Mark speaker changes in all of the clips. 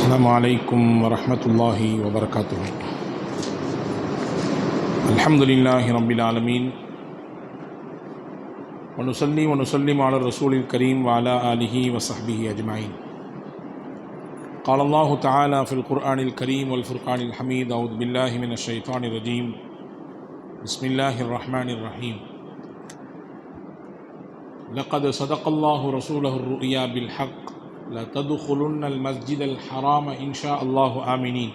Speaker 1: السلام عليكم ورحمة الله وبركاته. الحمد لله رب العالمين ونصلي ونسلم على الرسول الكريم وعلى آله وصحبه أجمعين. قال الله تعالى في القرآن الكريم والفرقان الحميد: أعوذ بالله من الشيطان الرجيم. بسم الله الرحمن الرحيم. لقد صدق الله رسوله الرؤيا بالحق لتدخلن المسجد الحرام إن شاء الله آمنين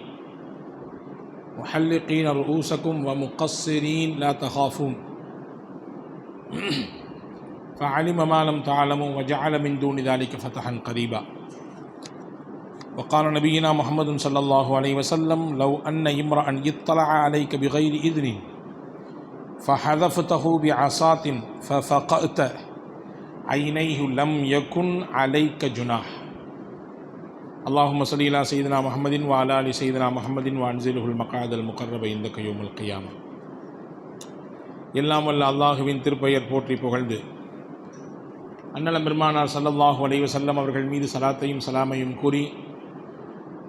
Speaker 1: محلقين رؤوسكم ومقصرين لا تخافون فعلم ما لم تعلموا وجعل من دون ذلك فتحا قريبا. وقال نبينا محمد صلى الله عليه وسلم: لو أن امرأ اطلع عليك بغير إذن فحذفته بعصاة ففقأت عينيه لم يكن عليك جناح. اللهم صل على سيدنا محمد وعلى آل سيدنا محمد وأنزله المقعد المقرب عندك يوم القيامة. எல்லாம் வல்ல அல்லாஹுவின் திருப்பெயர் போற்றி புகழ்ந்து அன்னலம் பெருமானார் ஸல்லல்லாஹு அலைஹி வஸல்லம் அவர்கள் மீது ஸலாத்தையும் ஸலாமையும் கூறி,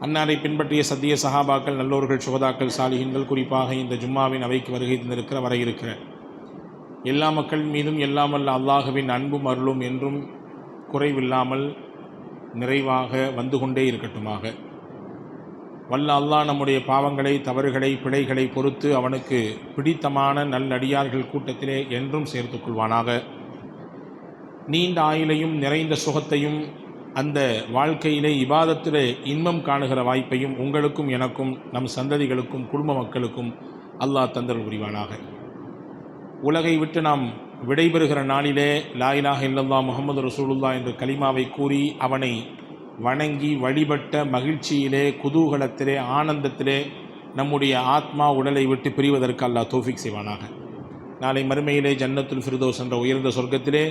Speaker 1: அன்னாரை பின்பற்றிய சத்திய சஹாபாக்கள், நல்லோர்கள், சுகதாக்கள், சாலிஹீன்கள், குறிப்பாக இந்த ஜும்மாவின் அவைக்கு வருகை தந்திருக்கிற வர இருக்கிற எல்லா மக்கள் மீதும் எல்லாம் வல்ல அல்லாஹுவின் அன்பும் அருளும் என்றும் குறைவில்லாமல் நிறைவாக வந்து கொண்டே இருக்கட்டுமாக. வல்ல அல்லாஹ் நம்முடைய பாவங்களை, தவறுகளை, பிழைகளை பொறுத்து அவனுக்கு பிடித்தமான நல்லடியார்கள் கூட்டத்திலே என்றும் சேர்த்துக் கொள்வானாக. நீண்ட ஆயுளையும் நிறைந்த சுகத்தையும் அந்த வாழ்க்கையிலே இபாதத்திலே இன்பம் காணுகிற வாய்ப்பையும் உங்களுக்கும் எனக்கும் நம் சந்ததிகளுக்கும் குடும்ப மக்களுக்கும் அல்லாஹ் தந்தல் புரிவானாக. உலகை விட்டு நாம் விடைபெறுகிற நாளிலே லா இலாஹ இல்லல்லாஹ் முஹம்மது ரசூலுல்லாஹ் என்ற கலிமாவை கூறி அவனை வணங்கி வழிபட்ட மகிழ்ச்சியிலே, குதூகலத்திலே, ஆனந்தத்திலே நம்முடைய ஆத்மா உடலை விட்டு பிரிவதற்கு அல்லாஹ் தௌஃபீக் செய்வானாக. நாளை மறுமையிலே ஜன்னத்துல் ஃபிர்தௌஸ் என்ற உயர்ந்த சொர்க்கத்திலே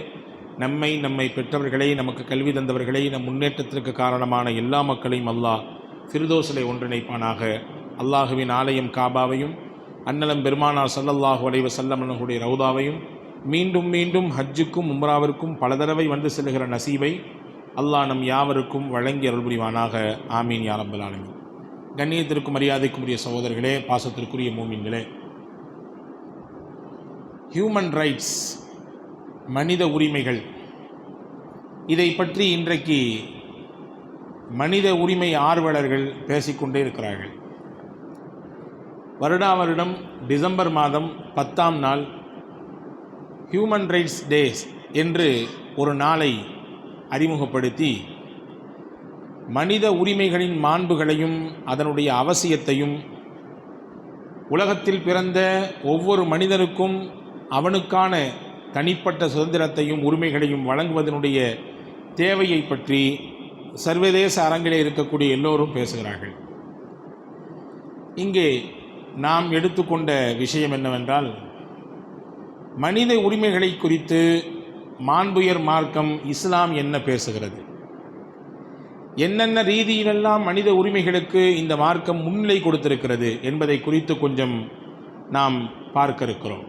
Speaker 1: நம்மை பெற்றவர்களை, நமக்கு கல்வி தந்தவர்களை, நம் முன்னேற்றத்திற்கு காரணமான எல்லா மக்களையும் அல்லாஹ் ஃபிர்தௌஸிலே ஒன்றிணைப்பானாக. அல்லாஹுவின் ஆலயம் காபாவையும் அன்னலம் பெருமானார் ஸல்லல்லாஹு அலைஹி வஸல்லம் அவர்களுடைய ரவுதாவையும் மீண்டும் மீண்டும் ஹஜ்ஜுக்கும் உம்ராவிற்கும் பல தடவை வந்து செல்கிற நசீபை அல்லாஹ் நம் யாவருக்கும் வழங்கி அருள் புரிவானாக. ஆமீன் யா ரப்பல் ஆலமீன். கண்ணியத்திற்கும் மரியாதைக்குரிய சகோதரர்களே, பாசத்திற்குரிய மூமின்களே, ஹியூமன் ரைட்ஸ், மனித உரிமைகள், இதை பற்றி இன்றைக்கு மனித உரிமை ஆர்வலர்கள் பேசிக்கொண்டே இருக்கிறார்கள். வருடா வருடம் டிசம்பர் மாதம் 10ஆம் நாள் ஹியூமன் ரைட்ஸ் டேஸ் என்று ஒரு நாளை அறிமுகப்படுத்தி மனித உரிமைகளின் மாண்புகளையும் அதனுடைய அவசியத்தையும், உலகத்தில் பிறந்த ஒவ்வொரு மனிதனுக்கும் அவனுக்கான தனிப்பட்ட சுதந்திரத்தையும் உரிமைகளையும் வழங்குவதனுடைய தேவையை பற்றி சர்வதேச அரங்கிலே இருக்கக்கூடிய எல்லோரும் பேசுகிறார்கள். இங்கே நாம் எடுத்துக்கொண்ட விஷயம் என்னவென்றால், மனித உரிமைகளை குறித்து மாண்புயர் மார்க்கம் இஸ்லாம் என்ன பேசுகிறது, என்னென்ன ரீதியிலெல்லாம் மனித உரிமைகளுக்கு இந்த மார்க்கம் முன்னிலை கொடுத்திருக்கிறது என்பதை குறித்து கொஞ்சம் நாம் பார்க்க இருக்கிறோம்.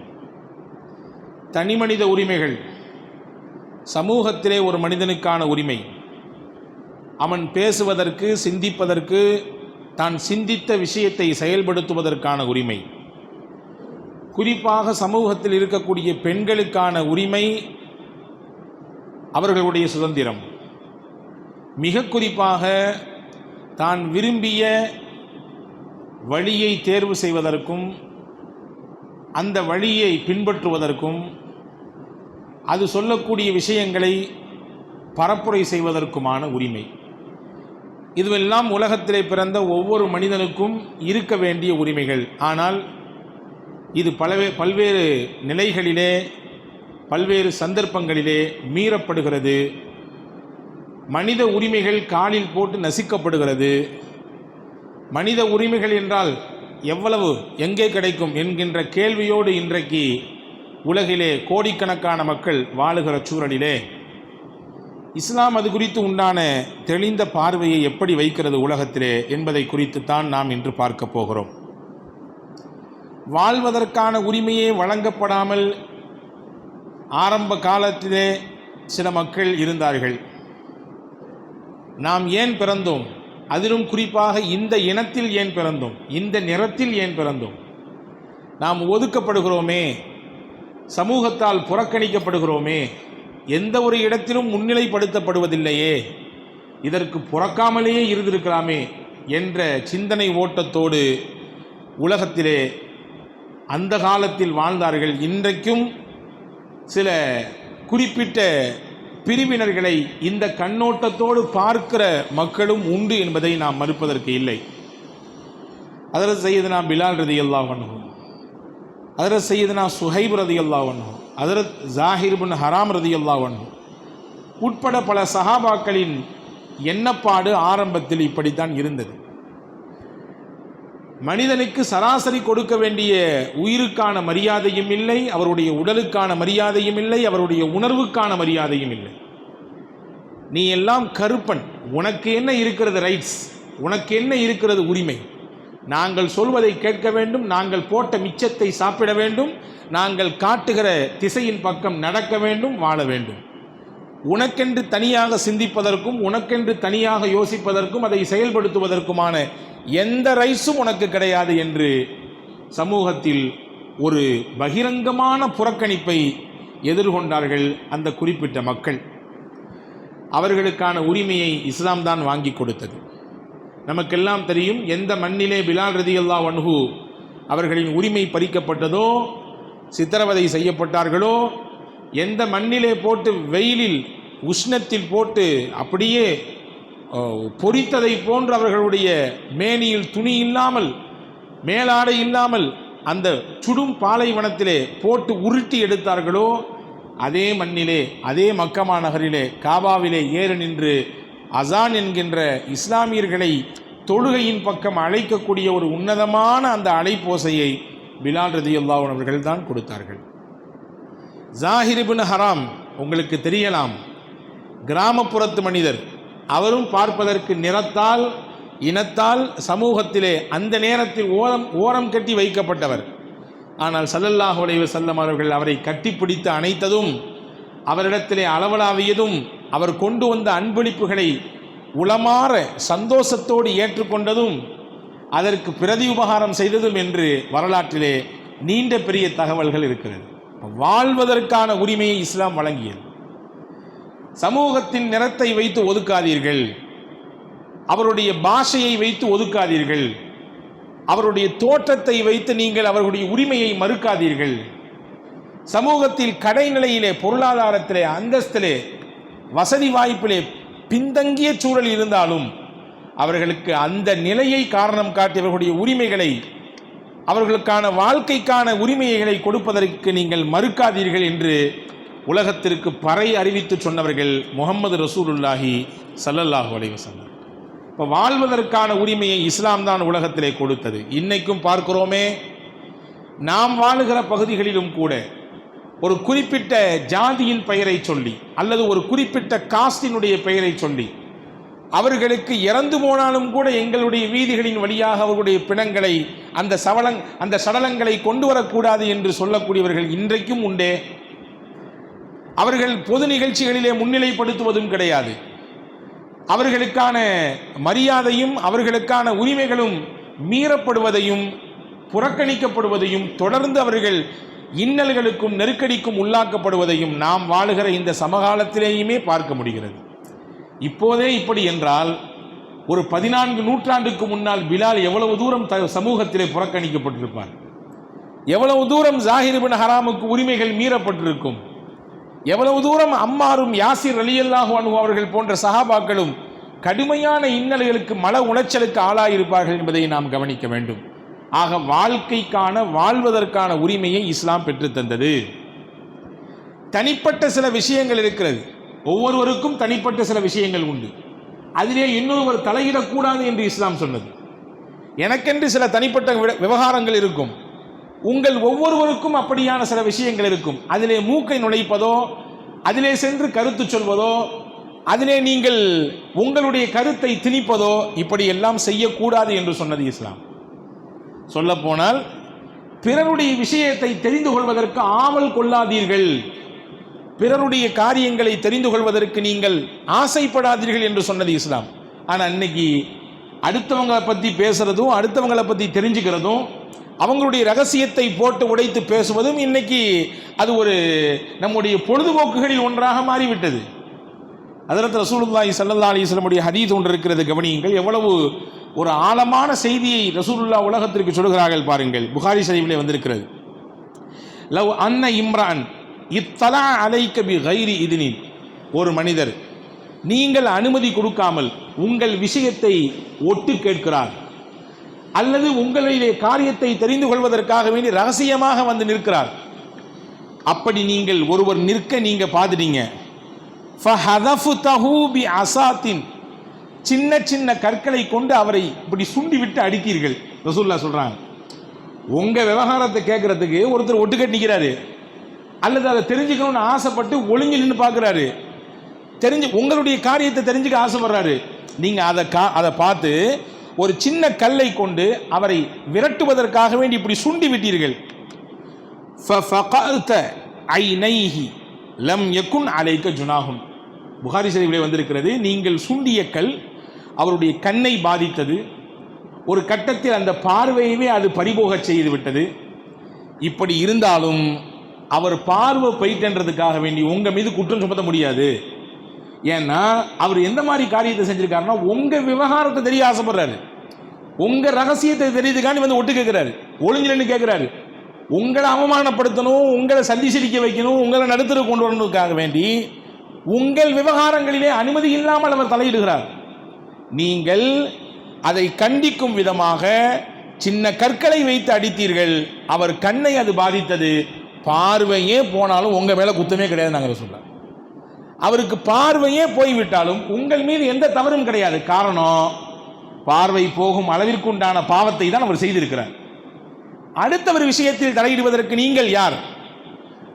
Speaker 1: தனி மனித உரிமைகள், சமூகத்திலே ஒரு மனிதனுக்கான உரிமை, அவன் பேசுவதற்கு, சிந்திப்பதற்கு, தான் சிந்தித்த விஷயத்தை செயல்படுத்துவதற்கான உரிமை, குறிப்பாக சமூகத்தில் இருக்கக்கூடிய பெண்களுக்கான உரிமை, அவர்களுடைய சுதந்திரம், மிக குறிப்பாக தான் விரும்பிய வழியை தேர்வு செய்வதற்கும் அந்த வழியை பின்பற்றுவதற்கும் அது சொல்லக்கூடிய விஷயங்களை பரப்புரை செய்வதற்குமான உரிமை, இதுவெல்லாம் உலகத்திலே பிறந்த ஒவ்வொரு மனிதனுக்கும் இருக்க வேண்டிய உரிமைகள். ஆனால் இது பல்வேறு நிலைகளிலே, பல்வேறு சந்தர்ப்பங்களிலே மீறப்படுகிறது. மனித உரிமைகள் காலில் போட்டு நசுக்கப்படுகிறது. மனித உரிமைகள் என்றால் எவ்வளவு, எங்கே கிடைக்கும் என்கின்ற கேள்வியோடு இன்றைக்கு உலகிலே கோடிக்கணக்கான மக்கள் வாழுகிற சூழலிலே இஸ்லாம் அது குறித்து உண்டான தெளிந்த பார்வையை எப்படி வைக்கிறது உலகத்திலே என்பதை குறித்துத்தான் நாம் இன்று பார்க்க போகிறோம். வாழ்வதற்கான உரிமையே வழங்கப்படாமல் ஆரம்ப காலத்திலே சில மக்கள் இருந்தார்கள். நாம் ஏன் பிறந்தோம், அதிலும் குறிப்பாக இந்த இனத்தில் ஏன் பிறந்தோம், இந்த நிறத்தில் ஏன் பிறந்தோம், நாம் ஒதுக்கப்படுகிறோமே, சமூகத்தால் புறக்கணிக்கப்படுகிறோமே, எந்த ஒரு இடத்திலும் முன்னிலைப்படுத்தப்படுவதில்லையே, இதற்கு புறக்காமலேயே இருந்திருக்கலாமே என்ற சிந்தனை ஓட்டத்தோடு உலகத்திலே அந்த காலத்தில் வாழ்ந்தார்கள். இன்றைக்கும் சில குறிப்பிட்ட பிரிவினர்களை இந்த கண்ணோட்டத்தோடு பார்க்கிற மக்களும் உண்டு என்பதை நாம் மறுப்பதற்கு இல்லை. ஹஜ்ரத் சையதுனா பிலால் ரலியல்லாஹு அன்ஹு, ஹஜ்ரத் சையதுனா சுஹைப் ரலியல்லாஹு அன்ஹு, ஹஜ்ரத் ஜாஹிர் இப்னு ஹராம் ரலியல்லாஹு அன்ஹு உட்பட பல சஹாபாக்களின் எண்ணப்பாடு ஆரம்பத்தில் இப்படித்தான் இருந்தது. மனிதனுக்கு சராசரி கொடுக்க வேண்டிய உயிருக்கான மரியாதையும் இல்லை, அவருடைய உடலுக்கான மரியாதையும் இல்லை, அவருடைய உணர்வுக்கான மரியாதையும் இல்லை. நீ எல்லாம் கருப்பன், உனக்கு என்ன இருக்கிறது ரைட்ஸ், உனக்கு என்ன இருக்கிறது உரிமை, நாங்கள் சொல்வதை கேட்க வேண்டும், நாங்கள் போட்ட மிச்சத்தை சாப்பிட வேண்டும், நாங்கள் காட்டுகிற திசையின் பக்கம் நடக்க வேண்டும், வாழ வேண்டும். உனக்கென்று தனியாக சிந்திப்பதற்கும் உனக்கென்று தனியாக யோசிப்பதற்கும் அதை செயல்படுத்துவதற்குமான எந்த ரைட்ஸும் உனக்கு கிடையாது என்று சமூகத்தில் ஒரு பகிரங்கமான புறக்கணிப்பை எதிர்கொண்டார்கள் அந்த குறிப்பிட்ட மக்கள். அவர்களுக்கான உரிமையை இஸ்லாம் தான் வாங்கி கொடுத்தது. நமக்கெல்லாம் தெரியும், எந்த மண்ணிலே பிலால் ரலியல்லாஹு அன்ஹு அவர்களின் உரிமை பறிக்கப்பட்டதோ, சித்திரவதை செய்யப்பட்டார்களோ, எந்த மண்ணிலே போட்டு வெயிலில் உஷ்ணத்தில் போட்டு அப்படியே பொரித்ததை போன்று அவர்களுடைய மேனியில் துணி இல்லாமல் மேலாடை இல்லாமல் அந்த சுடும் பாலைவனத்திலே போட்டு உருட்டி எடுத்தார்களோ, அதே மண்ணிலே அதே மக்கமா நகரிலே காபாவிலே ஏறு நின்று அசான் என்கின்ற இஸ்லாமியர்களை தொழுகையின் பக்கம் அழைக்கக்கூடிய ஒரு உன்னதமான அந்த அழைப்போசையை பிலால் ரலியல்லாஹு அன்ஹு அவர்கள் தான் கொடுத்தார்கள். ஜாஹிர் இப்னு ஹராம் உங்களுக்கு தெரியலாம், கிராமப்புறத்து மனிதர், அவரும் பார்ப்பதற்கு நிறத்தால் இனத்தால் சமூகத்திலே அந்த நேரத்தில் ஓரம் கட்டி வைக்கப்பட்டவர். ஆனால் ஸல்லல்லாஹு அலைஹி வஸல்லம் அவர்கள் அவரை கட்டிப்பிடித்து அணைத்ததும், அவரிடத்திலே அளவலாவியதும், அவர் கொண்டு வந்த அன்பளிப்புகளை உளமாற சந்தோஷத்தோடு ஏற்றுக்கொண்டதும், அதற்கு பிரதி உபகாரம் செய்ததும் என்று வரலாற்றிலே நீண்ட பெரிய தகவல்கள் இருக்கிறது. வாழ்வதற்கான உரிமையை இஸ்லாம் வழங்கியது. சமூகத்தின் நிறத்தை வைத்து ஒதுக்காதீர்கள், அவருடைய பாஷையை வைத்து ஒதுக்காதீர்கள், அவருடைய தோற்றத்தை வைத்து நீங்கள் அவர்களுடைய உரிமையை மறுக்காதீர்கள். சமூகத்தில் கடைநிலையிலே, பொருளாதாரத்திலே, அந்தஸ்திலே, வசதி வாய்ப்பிலே பின்தங்கிய சூழல் இருந்தாலும் அவர்களுக்கு அந்த நிலையை காரணம் காட்டி அவர்களுடைய உரிமைகளை, அவர்களுக்கான வாழ்க்கைக்கான உரிமைகளை கொடுப்பதற்கு நீங்கள் மறுக்காதீர்கள் என்று உலகத்திற்கு பறை அறிவித்து சொன்னவர்கள் முஹம்மது ரசூலுல்லாஹி ஸல்லல்லாஹு அலைஹி வஸல்லம். இப்போ வாழ்வதற்கான உரிமையை இஸ்லாம் தான் உலகத்திலே கொடுத்தது. இன்னைக்கும் பார்க்கிறோமே, நாம் வாழுகிற பகுதிகளிலும் கூட ஒரு குறிப்பிட்ட ஜாதியின் பெயரை சொல்லி அல்லது ஒரு குறிப்பிட்ட காஸ்டினுடைய பெயரை சொல்லி அவர்களுக்கு இறந்து போனாலும் கூட எங்களுடைய வீதிகளின் வழியாக அவர்களுடைய பிணங்களை அந்த சடலங்களை கொண்டு வரக்கூடாது என்று சொல்லக்கூடியவர்கள் இன்றைக்கும் உண்டே. அவர்கள் பொது நிகழ்ச்சிகளிலே முன்னிலைப்படுத்துவதும் கிடையாது. அவர்களுக்கான மரியாதையும் அவர்களுக்கான உரிமைகளும் மீறப்படுவதையும் புறக்கணிக்கப்படுவதையும் தொடர்ந்து அவர்கள் இன்னல்களுக்கும் நெருக்கடிக்கும் உள்ளாக்கப்படுவதையும் நாம் வாழுகிற இந்த சமகாலத்திலேயுமே பார்க்க முடிகிறது. இப்போதே இப்படி என்றால் ஒரு 14 நூற்றாண்டுக்கு முன்னால் பிலால் எவ்வளவு தூரம் சமூகத்திலே புறக்கணிக்கப்பட்டிருப்பார், எவ்வளவு தூரம் ஜாஹிர் இப்னு ஹராமுக்கு உரிமைகள் மீறப்பட்டிருக்கும், எவ்வளவு தூரம் அம்மாரும் யாசிர் ரலியல்லாஹு அன்ஹு அவர்கள் போன்ற சஹாபாக்களும் கடுமையான இன்னல்களுக்கு மன உளைச்சலுக்கு ஆளாயிருப்பார்கள் என்பதை நாம் கவனிக்க வேண்டும். ஆக வாழ்வதற்கான உரிமையை இஸ்லாம் பெற்றுத்தந்தது. தனிப்பட்ட சில விஷயங்கள் இருக்கிறது, ஒவ்வொருவருக்கும் தனிப்பட்ட சில விஷயங்கள் உண்டு, அதிலே இன்னொருவர் தலையிடக்கூடாது என்று இஸ்லாம் சொன்னது. எனக்கென்று சில தனிப்பட்ட விவகாரங்கள் இருக்கும், உங்கள் ஒவ்வொருவருக்கும் அப்படியான சில விஷயங்கள் இருக்கும். அதிலே மூக்கை நுழைப்பதோ, அதிலே சென்று கருத்து சொல்வதோ, அதிலே நீங்கள் உங்களுடைய கருத்தை திணிப்பதோ இப்படி எல்லாம் செய்யக்கூடாது என்று சொன்னது இஸ்லாம். சொல்லப்போனால் பிறருடைய விஷயத்தை தெரிந்து கொள்வதற்கு ஆவல் கொள்ளாதீர்கள், பிறருடைய காரியங்களை தெரிந்து கொள்வதற்கு நீங்கள் ஆசைப்படாதீர்கள் என்று சொன்னது இஸ்லாம். ஆனால் இன்னைக்கு அடுத்தவங்களை பற்றி பேசுகிறதும் அடுத்தவங்களை பற்றி தெரிஞ்சுக்கிறதும் அவங்களுடைய ரகசியத்தை போட்டு உடைத்து பேசுவதும் இன்னைக்கு அது ஒரு நம்முடைய பொழுதுபோக்குகளில் ஒன்றாக மாறிவிட்டது. ஹஜ்ரத் ரசூலுல்லாஹி ஸல்லல்லாஹு அலைஹி வஸல்லம் ஹதீஸ் ஒன்று இருக்கிறது, கவனியுங்கள். எவ்வளவு ஒரு ஆழமான செய்தியை ரசூலுல்லாஹ் உலகத்திற்கு சொல்கிறார்கள் பாருங்கள். புகாரி ஷரீஃபிலே வந்திருக்கிறது. லவ் அன்ன இம்ரான் இத்தலா அலைக்க பி கைரி இதினின், ஒரு மனிதர் நீங்கள் அனுமதி கொடுக்காமல் உங்கள் விஷயத்தை ஒட்டு கேட்கிறார், அல்லது உங்களுடைய காரியத்தை தெரிந்து கொள்வதற்காக வேண்டி ரகசியமாக வந்து நிற்கிறார். அப்படி நீங்கள் ஒருவர் நிற்க நீங்க பார்த்துட்டீங்க, ஃபஹதஃப்தஹு பி அஸாத்தின், சின்ன சின்ன கற்களை கொண்டு அவரை இப்படி சுண்டி விட்டு அடித்தீர்கள். ரசூலுல்லாஹ் சொல்றாங்க, உங்க விவகாரத்தை கேட்கறதுக்கு ஒருத்தர் ஒட்டுக்கட்டு நிற்கிறாரு, அல்லது அதை தெரிஞ்சுக்கணும்னு ஆசைப்பட்டு ஒளிஞ்சு நின்று பார்க்குறாரு, தெரிஞ்சு உங்களுடைய காரியத்தை தெரிஞ்சுக்க ஆசைப்படுறாரு. நீங்க அதை பார்த்து ஒரு சின்ன கல்லை கொண்டு அவரை விரட்டுவதற்காக வேண்டி இப்படி சுண்டி விட்டீர்கள். ஃபஃபகஅத ஐனைஹி லம் யகுன் அலைக ஜுனாஹும். புகாரி ஷரீஃபிலே வந்திருக்கிறது, நீங்கள் சுண்டிய கல் அவருடைய கண்ணை பாதித்தது, ஒரு கட்டத்தில் அந்த பார்வையவே அது பறிபோக செய்து விட்டது. இப்படி இருந்தாலும் அவர் பார்வை போயிட்டன்றதுக்காக வேண்டி உங்க மீது குற்றம் சுமத்த முடியாது. ஏன்னா அவர் எந்த மாதிரி காரியத்தை செஞ்சிருக்காருன்னா, உங்க விவகாரத்தை தெரிய ஆசைப்படுறாரு, உங்க ரகசியத்தை தெரியுதுக்காண்டி வந்து ஒட்டு கேட்கிறாரு, ஒளிஞ்சு கேட்கிறாரு. உங்களை அவமானப்படுத்தணும், உங்களை சந்தி சிரிக்க வைக்கணும், உங்களை நடுத்தர கொண்டு வரணுக்காக வேண்டி உங்கள் விவகாரங்களிலே அனுமதி இல்லாமல் அவர் தலையிடுகிறார். நீங்கள் அதை கண்டிக்கும் விதமாக சின்ன கற்களை வைத்து அடித்தீர்கள், அவர் கண்ணை அது பாதித்தது, பார்வையே போனாலும் உங்க மேல குத்தமே கிடையாது. நாங்கள் சொல்றோம், அவருக்கு பார்வையே போய்விட்டாலும் உங்கள் மீது எந்த தவறும் கிடையாது. காரணம், பார்வை போகும் அளவிற்கு உண்டான பாவத்தை தான் அவர் செய்திருக்கிறார். அடுத்தவர் விஷயத்தில் தலையிடுவதற்கு நீங்கள் யார்?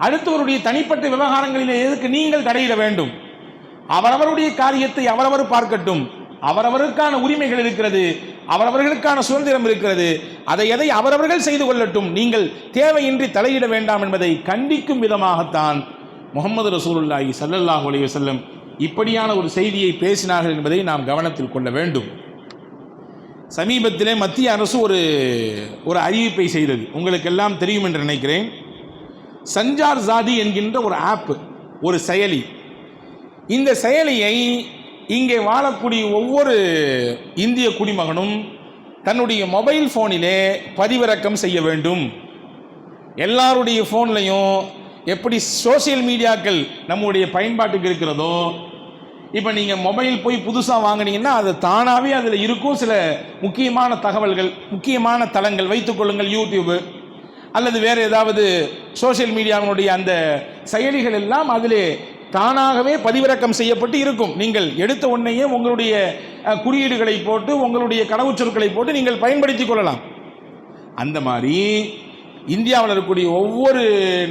Speaker 1: அடுத்தவருடைய தனிப்பட்ட விவகாரங்களில் எதுக்கு நீங்கள் தலையிட வேண்டும்? அவரவருடைய காரியத்தை அவரவர் பார்க்கட்டும், அவரவருக்கான உரிமைகள் இருக்கிறது, அவரவர்களுக்கான சுதந்திரம் இருக்கிறது, எதை அவரவர்கள் செய்து கொள்ளட்டும், நீங்கள் தேவையின்றி தலையிட வேண்டாம் என்பதை கண்டிக்கும் விதமாகத்தான் முஹம்மது ரசூலுல்லாஹி ஸல்லல்லாஹு அலைஹி வஸல்லம் இப்படியான ஒரு செய்தியை பேசினார்கள் என்பதை நாம் கவனத்தில் கொள்ள வேண்டும். சமீபத்திலே மத்திய அரசு ஒரு அறிவிப்பை செய்தது, உங்களுக்கு எல்லாம் தெரியும் என்று நினைக்கிறேன். சஞ்சார் சாதி என்கின்ற ஒரு ஆப், ஒரு செயலி. இந்த செயலியை இங்கே வாழக்கூடிய ஒவ்வொரு இந்திய குடிமகனும் தன்னுடைய மொபைல் போனிலே பதிவிறக்கம் செய்ய வேண்டும். எல்லாருடைய போன்லையும் எப்படி சோசியல் மீடியாக்கள் நம்முடைய பயன்பாட்டுக்கு இருக்கிறதோ, இப்போ நீங்கள் மொபைல் போய் புதுசாக வாங்கினீங்கன்னா அது தானாகவே அதில் இருக்கும் சில முக்கியமான தகவல்கள், முக்கியமான தளங்கள் வைத்துக்கொள்ளுங்கள், யூடியூப்பு அல்லது வேறு ஏதாவது சோசியல் மீடியாவினுடைய அந்த செயலிகள் எல்லாம் அதிலே தானாகவே பதிவிறக்கம் செய்யப்பட்டு இருக்கும். நீங்கள் எடுத்த உடனேயே உங்களுடைய குறியீடுகளை போட்டு உங்களுடைய கடவுச்சொற்களை போட்டு நீங்கள் பயன்படுத்தி கொள்ளலாம். அந்த மாதிரி இந்தியாவில் இருக்கக்கூடிய ஒவ்வொரு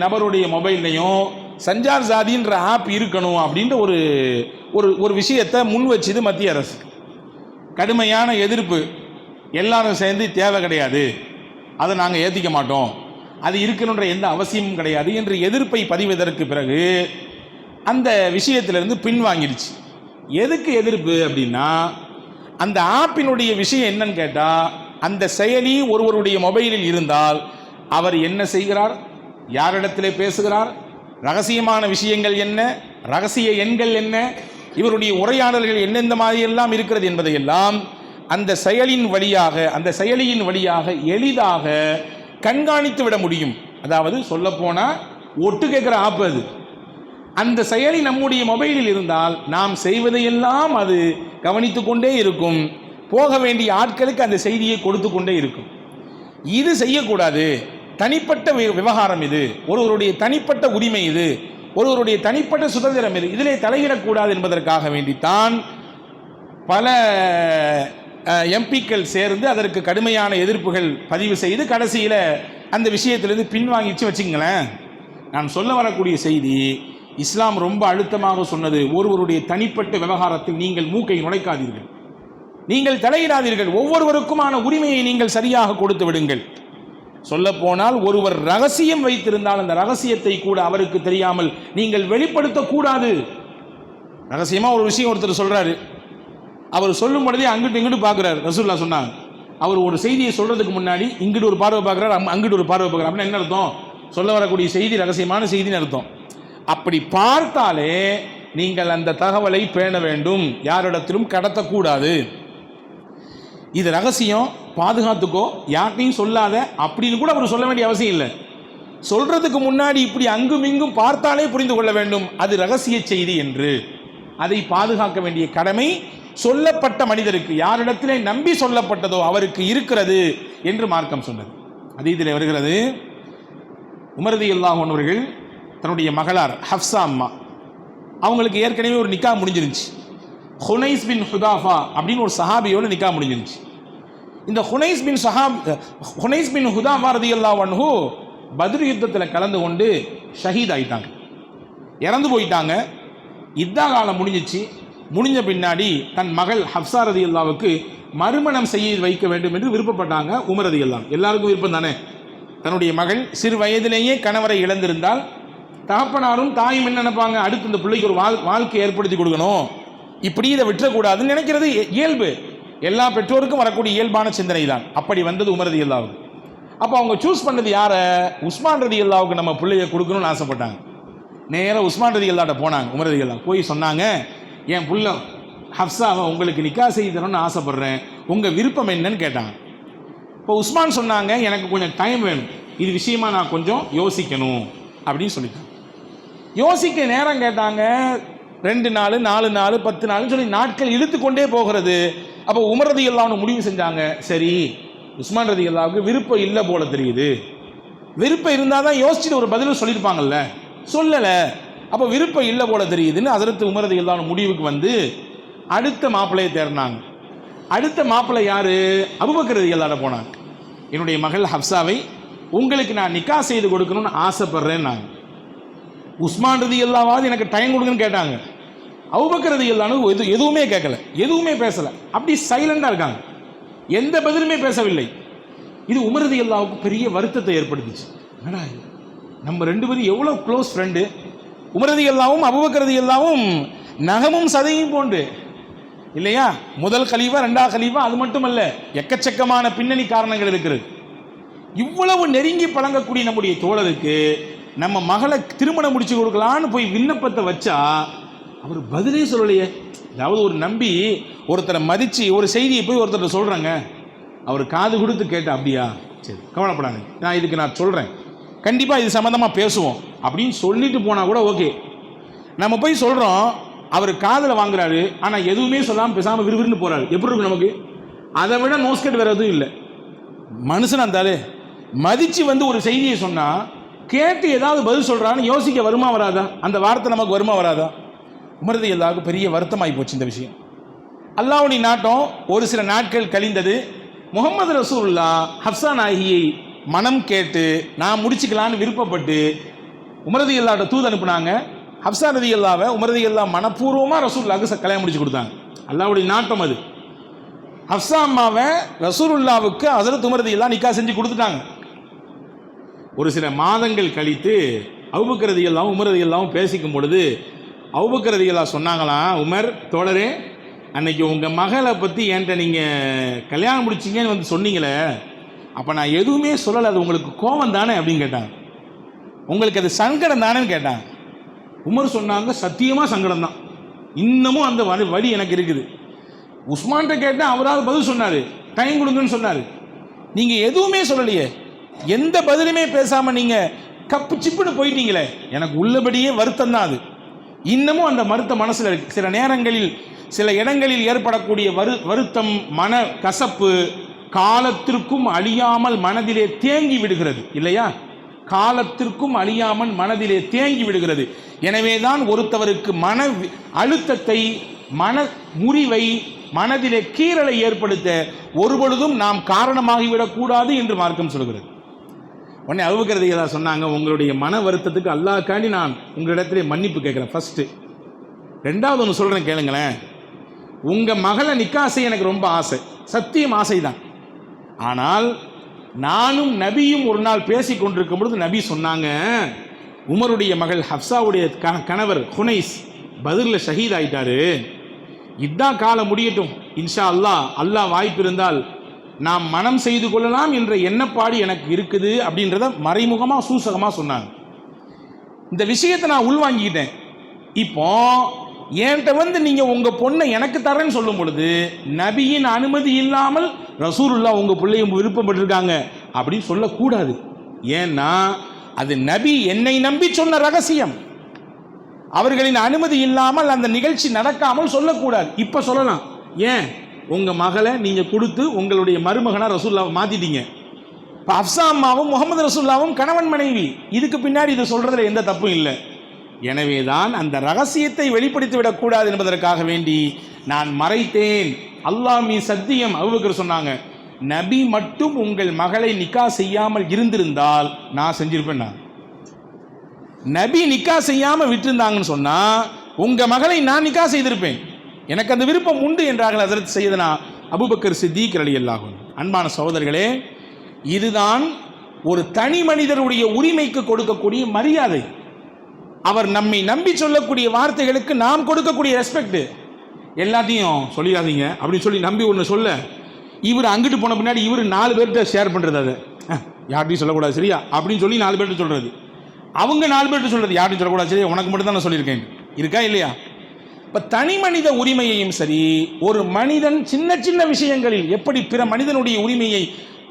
Speaker 1: நபருடைய மொபைல்லையும் சஞ்சார் சாதின்ற ஆப் இருக்கணும் அப்படின்ற ஒரு விஷயத்தை முன் வச்சுது மத்திய அரசு. கடுமையான எதிர்ப்பு, எல்லாரும் சேர்ந்து தேவை கிடையாது, அதை நாங்கள் ஏற்றிக்க மாட்டோம், அது இருக்கணுன்ற எந்த அவசியமும் கிடையாது என்று எதிர்ப்பை பதிவதற்கு பிறகு அந்த விஷயத்திலிருந்து பின்வாங்கிடுச்சு. எதுக்கு எதிர்ப்பு அப்படின்னா, அந்த ஆப்பினுடைய விஷயம் என்னன்னு கேட்டால், அந்த செயலி ஒருவருடைய மொபைலில் இருந்தால் அவர் என்ன செய்கிறார், யாரிடத்திலே பேசுகிறார், ரகசியமான விஷயங்கள் என்ன, ரகசிய எண்கள் என்ன, இவருடைய உரையாடல்கள் என்னெந்த மாதிரி எல்லாம் இருக்கிறது என்பதையெல்லாம் அந்த செயலியின் வழியாக எளிதாக கண்காணித்து விட முடியும். அதாவது சொல்லப்போனால் ஒட்டு கேட்குற ஆப் அது. அந்த செயலி நம்முடைய மொபைலில் இருந்தால் நாம் செய்வதையெல்லாம் அது கவனித்து கொண்டே இருக்கும், போக வேண்டிய ஆட்களுக்கு அந்த செய்தியை கொடுத்து கொண்டே இருக்கும். இது செய்யக்கூடாது, தனிப்பட்ட விவகாரம் இது, ஒருவருடைய தனிப்பட்ட உரிமை இது, ஒருவருடைய தனிப்பட்ட சுதந்திரம் இது, இதிலே தலையிடக்கூடாது என்பதற்காக வேண்டித்தான் பல எம்பிக்கள் சேர்ந்து அதற்கு கடுமையான எதிர்ப்புகள் பதிவு செய்து கடைசியில் அந்த விஷயத்திலிருந்து பின்வாங்கிச்சு வச்சுங்களேன். நான் சொல்ல வரக்கூடிய செய்தி, இஸ்லாம் ரொம்ப அழுத்தமாக சொன்னது, ஒருவருடைய தனிப்பட்ட விவகாரத்தில் நீங்கள் மூக்கை நுழைக்காதீர்கள், நீங்கள் தலையிடாதீர்கள், ஒவ்வொருவருக்குமான உரிமையை நீங்கள் சரியாக கொடுத்து விடுங்கள். சொல்லப்போனால் ஒருவர் ரகசியம் வைத்திருந்தால் அந்த ரகசியத்தை கூட அவருக்கு தெரியாமல் நீங்கள் வெளிப்படுத்தக்கூடாது. ரகசியமாக ஒரு விஷயம் ஒருத்தர் சொல்றாரு, அவர் சொல்லும் பொழுதே அங்கிட்டு இங்கிட்டு பார்க்குறாரு. ரசூலுல்லாஹ் சொன்னாங்க, அவர் ஒரு செய்தியை சொல்றதுக்கு முன்னாடி இங்கிட்டு ஒரு பார்வை பார்க்குறாரு, அங்கிட்டு ஒரு பார்வை பார்க்குறாரு. அப்படின்னா என்ன அர்த்தம்? சொல்ல வரக்கூடிய செய்தி ரகசியமான செய்தின்னு அர்த்தம். அப்படி பார்த்தாலே நீங்கள் அந்த தகவலை பேண வேண்டும், யாரிடத்திலும் கடத்தக்கூடாது. இது ரகசியம், பாதுகாத்துக்கோ, யார்ட்டையும் சொல்லாத அப்படின்னு கூட அவர் சொல்ல வேண்டிய அவசியம் இல்லை. சொல்றதுக்கு முன்னாடி இப்படி அங்கும் இங்கும் பார்த்தாலே புரிந்து கொள்ள வேண்டும் அது ரகசிய செய்தி என்று. அதை பாதுகாக்க வேண்டிய கடமை சொல்லப்பட்ட மனிதருக்கு, யாரிடத்திலே நம்பி சொல்லப்பட்டதோ அவருக்கு இருக்கிறது என்று மார்க்கம் சொன்னது. ஹதீஸிலே வருகிறது, உமர் ரலியல்லாஹு அன்ஹு அவர்கள் தன்னுடைய மகளார் ஹஃப்ஸா அம்மா, அவங்களுக்கு ஏற்கனவே ஒரு நிக்கா முடிஞ்சிருந்துச்சு. ஹுனைஸ் பின் ஹுதாஃபா அப்படின்னு ஒரு சஹாபியோட நிக்கா முடிஞ்சிருந்துச்சு. இந்த ஹுனைஸ் பின் ஹுதாஃபா ரலியல்லாஹு அன்ஹு பத்ர் யுத்தத்தில் கலந்து கொண்டு ஷஹீத் ஆயிட்டாங்க, இறந்து போயிட்டாங்க. இத்தா காலம் முடிஞ்சிச்சு. முடிஞ்ச பின்னாடி தன் மகள் ஹஃப்ஸா ரலியல்லாஹுவுக்கு மறுமணம் செய்ய வைக்க வேண்டும் என்று விருப்பப்பட்டாங்க உமர் ரலியல்லாஹு. எல்லாருக்கும் விருப்பம் தானே. தன்னுடைய மகள் சிறு வயதிலேயே கணவரை இழந்திருந்தால் தகப்பனாரும் தாயும் என்ன நினைப்பாங்க, அடுத்து இந்த பிள்ளைக்கு ஒரு வாழ்க்கை ஏற்படுத்தி கொடுக்கணும், இப்படி இதை விட்டுறக்கூடாதுன்னு நினைக்கிறது இயல்பு. எல்லா பெற்றோருக்கும் வரக்கூடிய இயல்பான சிந்தனை தான். அப்படி வந்தது உமர் ரலியல்லாஹுவுக்கு. அப்போ அவங்க சூஸ் பண்ணது யாரை? உஸ்மான் ரலியல்லாஹுவுக்கு நம்ம பிள்ளையை கொடுக்கணும்னு ஆசைப்பட்டாங்க. நேராக உஸ்மான் ரலியல்லாஹ்ட்ட போனாங்க. உமர் ரலியல்லாஹு போய் சொன்னாங்க, என் புள்ள ஹஃப்ஸாவை உங்களுக்கு நிக்கா செய்து தரணும்னு ஆசைப்படுறேன், உங்கள் விருப்பம் என்னன்னு கேட்டாங்க. இப்போ உஸ்மான் சொன்னாங்க, எனக்கு கொஞ்சம் டைம் வேணும், இது விஷயமா நான் கொஞ்சம் யோசிக்கணும் அப்படின்னு சொல்லிட்டாங்க. யோசிக்க நேரம் கேட்டாங்க. 2 நாள் 4 நாள் 10 நாள்னு சொல்லி நாட்கள் இழுத்து கொண்டே போகிறது. அப்போ உமர் ரலியல்லாஹு முடிவு செஞ்சாங்க, சரி உஸ்மான் ரலியல்லாஹுக்கு விருப்பம் இல்லை போல தெரியுது, விருப்பம் இருந்தால் தான் யோசிச்சுட்டு ஒரு பதில் சொல்லியிருப்பாங்கல்ல, சொல்லலை, அப்போ விருப்பம் இல்லை போல தெரியுதுன்னு ஹஸரத் உமர் ரலியல்லாஹு முடிவுக்கு வந்து அடுத்த மாப்பிள்ளையை தேர்னாங்க. அடுத்த மாப்பிள்ளை யாரு? அபூபக்கர் ரலியல்லாஹு போனாங்க. என்னுடைய மகள் ஹஃப்ஸாவை உங்களுக்கு நான் நிக்கா செய்து கொடுக்கணும்னு ஆசைப்படுறேன். நாங்கள் உஸ்மான் ரலியல்லாஹு எனக்கு டைம் கொடுங்கன்னு கேட்டாங்க. அபூபக்கர் ரலியல்லாஹு எதுவுமே கேட்கல, எதுவுமே பேசலை, அப்படி சைலண்டாக இருக்காங்க, எந்த பதிலுமே பேசவில்லை. இது உமர் ரலியல்லாஹுக்கு பெரிய வருத்தத்தை ஏற்படுத்திச்சு. என்னடா நம்ம 2 பேரும் எவ்வளோ க்ளோஸ் ஃப்ரெண்டு, உமர் ரலியல்லாஹுவும் அபூபக்கர் ரலியல்லாஹுவும் நகமும் சதையும் போன்று இல்லையா? முதல் கலீஃபா, 2ஆவது கலீஃபா, அது மட்டுமல்ல எக்கச்சக்கமான பின்னணி காரணங்கள் இருக்கிறது. இவ்வளவு நெருங்கி பழங்கக்கூடிய நம்முடைய தோழருக்கு நம்ம மகளை திருமணம் முடிச்சு கொடுக்கலான்னு போய் விண்ணப்பத்தை வச்சா அவர் பதிலே சொல்லலையே. அதாவது ஒரு நம்பி ஒருத்தரை மதித்து ஒரு செய்தியை போய் ஒருத்தர் சொல்கிறாங்க, அவர் காது கொடுத்து கேட்ட, அப்படியா சரி கவலைப்படாங்க, நான் சொல்கிறேன், கண்டிப்பாக இது சம்மந்தமாக பேசுவோம் அப்படின்னு சொல்லிட்டு போனால் கூட ஓகே. நம்ம போய் சொல்கிறோம், அவர் காதில் வாங்குறாரு, ஆனால் எதுவுமே சொல்லாமல் பேசாமல் விறுவிறுன்னு போகிறாரு, எப்படி இருக்கும் நமக்கு? அதை விட நோஸ்கட் வேறு எதுவும் இல்லை. மனுஷன் இருந்தாலே மதித்து வந்து ஒரு செய்தியை சொன்னால் கேட்டு ஏதாவது பதில் சொல்கிறான்னு யோசிக்க வருமா வராதா? அந்த வார்த்தை நமக்கு வருமா வராதா? உமர் ரலியல்லாஹுக்கு பெரிய வருத்தமாகி போச்சு இந்த விஷயம். அல்லாஹ்வுடைய நாட்டம் ஒரு சில நாட்கள் கழிந்தது. முஹம்மது ரசூலுல்லாஹ் ஹஃப்ஸா நாயகியை மனம் கேட்டு நான் முடிச்சுக்கலான்னு விருப்பப்பட்டு உமர் ரலியல்லாஹு தூது அனுப்புனாங்க. ஹஃப்ஸா ரலியல்லாஹு உமர் ரலியல்லாஹு மனப்பூர்வமாக ரசூலுல்லாஹ்வுக்கு கல்யாணம் முடிச்சு கொடுத்தாங்க. அல்லாஹ்வுடைய நாட்டம் அது. ஹஃப்ஸா அம்மாவை ரசூலுல்லாஹ்வுக்கு ஹஸரத் உமர் ரலியல்லாஹு நிக்கா செஞ்சு கொடுத்துட்டாங்க. ஒரு சில மாதங்கள் கழித்து அபூபக்கர் ரலியல்லாஹு உமர் ரலியல்லாஹு பேசிக்கும் பொழுது அபூபக்கர் ரலியல்லாஹு சொன்னாங்களாம், உமர் தோழரே, அன்னைக்கு உங்கள் மகளை பற்றி என்கிட்ட நீங்கள் கல்யாணம் முடிச்சிங்கன்னு வந்து சொன்னீங்களே, அப்போ நான் எதுவுமே சொல்லலை, அது உங்களுக்கு கோபம் தானே அப்படின்னு கேட்டாங்க. உங்களுக்கு அது சங்கடம் தானேன்னு கேட்டாங்க. உமர் சொன்னாங்க, சத்தியமாக சங்கடம் தான், இன்னமும் அந்த வழி எனக்கு இருக்குது. உஸ்மான்கிட்ட கேட்டால் அவராவது பதில் சொன்னார், டைம் கொடுங்கன்னு சொன்னார். நீங்கள் எதுவுமே சொல்லலையே, எந்த பதிலுமே பேசாமல் நீங்கள் கப்பு சிப்புன்னு போயிட்டீங்களே, எனக்கு உள்ளபடியே வருத்தம் தான் அது. இன்னமும் அந்த மருத்த மனசில் இருக்கு. சில நேரங்களில் சில இடங்களில் ஏற்படக்கூடிய வருத்தம், மன கசப்பு காலத்திற்கும் அழியாமல் மனதிலே தேங்கி விடுகிறது இல்லையா? காலத்திற்கும் அழியாமல் மனதிலே தேங்கி விடுகிறது. எனவேதான் ஒருத்தவருக்கு மன அழுத்தத்தை, மன முறிவை, மனதிலே கீறலை ஏற்படுத்த ஒருபொழுதும் நாம் காரணமாகிவிடக்கூடாது என்று மார்க்கம் சொல்கிறது. உடனே அபூபக்கர் ரலியல்லாஹு சொன்னாங்க, உங்களுடைய மன வருத்தத்துக்கு அல்லாஹ்காண்டி நான் உங்களிடத்திலே மன்னிப்பு கேட்குறேன். ஃபர்ஸ்ட்டு. 2வது ஒன்று சொல்கிறேன் கேளுங்களேன். உங்கள் மகளை நிக்கா செய்ய எனக்கு ரொம்ப ஆசை, சத்தியம் ஆசை தான். ஆனால் நானும் நபியும் ஒரு நாள் பேசி கொண்டிருக்கும் பொழுது நபி சொன்னாங்க, உமருடைய மகள் ஹஃப்ஸாவுடைய கணவர் ஹுனைஸ் பத்ரில் ஷஹீத் ஆயிட்டாரு, இதான் காலம் முடியட்டும், இன்ஷா அல்லாஹ் வாய்ப்பு இருந்தால் நாம் மனம் செய்து கொள்ளலாம் என்ற எண்ணப்பாடு எனக்கு இருக்குது அப்படின்றத மறைமுகமாக சூசகமாக சொன்னாங்க. இந்த விஷயத்தை நான் உள்வாங்கிக்கிட்டேன். இப்போ என்கிட்ட நீங்கள் உங்கள் பொண்ணை எனக்கு தரேன்னு சொல்லும் பொழுது நபியின் அனுமதி இல்லாமல் ரசூலுல்லாஹ் உங்கள் பிள்ளையும் விருப்பப்பட்டிருக்காங்க அப்படின்னு சொல்லக்கூடாது. ஏன்னா அது நபி என்னை நம்பி சொன்ன ரகசியம். அவர்களின் அனுமதி இல்லாமல் அந்த நிகழ்ச்சி நடக்காமல் சொல்லக்கூடாது. இப்போ சொல்லலாம். ஏன்? உங்கள் மகளை நீங்கள் கொடுத்து உங்களுடைய மருமகனாக ரசூலுல்லாவை மாற்றிட்டீங்க. இப்போ அஃப்ஸா அம்மாவும் முகமது ரசூலுல்லாவும் கணவன் மனைவி. இதுக்கு பின்னாடி இதை சொல்கிறதுல எந்த தப்பும் இல்லை. எனவே தான் அந்த ரகசியத்தை வெளிப்படுத்தி விடக்கூடாது என்பதற்காக வேண்டி நான் மறைத்தேன். அல்லாஹ் மீ சத்தியம், அபூபக்கர் சொன்னாங்க, நபி மட்டும் உங்கள் மகளை நிக்கா செய்யாமல் இருந்திருந்தால் நான் செஞ்சிருப்பேன். நான் நபி நிக்கா செய்யாமல் விட்டிருந்தாங்கன்னு சொன்னா உங்க மகளை நான் நிக்கா செய்திருப்பேன். எனக்கு அந்த விருப்பம் உண்டு என்றார்கள் ஹஜ்ரத் சையதுனா அபூபக்கர் சித்திக் ரலியல்லாஹு அன்ஹு. அன்பான சகோதரர்களே, இதுதான் ஒரு தனி மனிதருடைய உரிமைக்கு கொடுக்கக்கூடிய மரியாதை. அவர் நம்மை நம்பி சொல்லக்கூடிய வார்த்தைகளுக்கு நாம் கொடுக்கக்கூடிய ரெஸ்பெக்ட். எல்லாத்தையும் சொல்லிடாதீங்க அப்படின்னு சொல்லி நம்பி ஒன்று சொல்ல, இவர் அங்கிட்டு போன பின்னாடி இவர் 4 பேர்கிட்ட ஷேர் பண்ணுறது, அதை யார்ட்டையும் சொல்லக்கூடாது சரியா அப்படின்னு சொல்லி 4 பேர்கிட்ட சொல்கிறது, அவங்க 4 பேர்கிட்ட சொல்கிறது யார்ட்டையும் சொல்லக்கூடாது சரியா, உனக்கு மட்டும் தான் நான் சொல்லியிருக்கேன், இருக்கா இல்லையா? இப்போ தனி மனித உரிமையையும் சரி, ஒரு மனிதன் சின்ன சின்ன விஷயங்களில் எப்படி பிற மனிதனுடைய உரிமையை